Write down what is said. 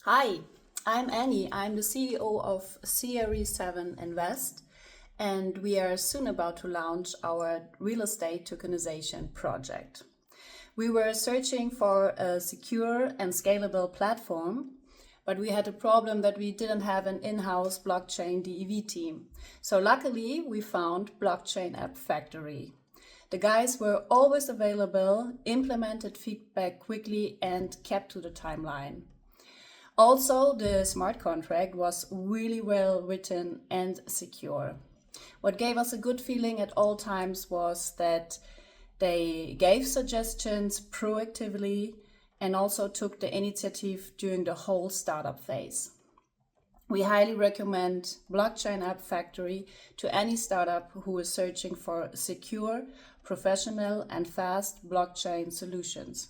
Hi, I'm Annie. I'm the CEO of CRE7 Invest, and we are soon about to launch our real estate tokenization project. We were searching for a secure and scalable platform, but we had a problem that we didn't have an in-house blockchain DEV team. So luckily, we found Blockchain App Factory. The guys were always available, implemented feedback quickly, and kept to the timeline. Also, the smart contract was really well written and secure. What gave us a good feeling at all times was that they gave suggestions proactively and also took the initiative during the whole startup phase. We highly recommend Blockchain App Factory to any startup who is searching for secure, professional, and fast blockchain solutions.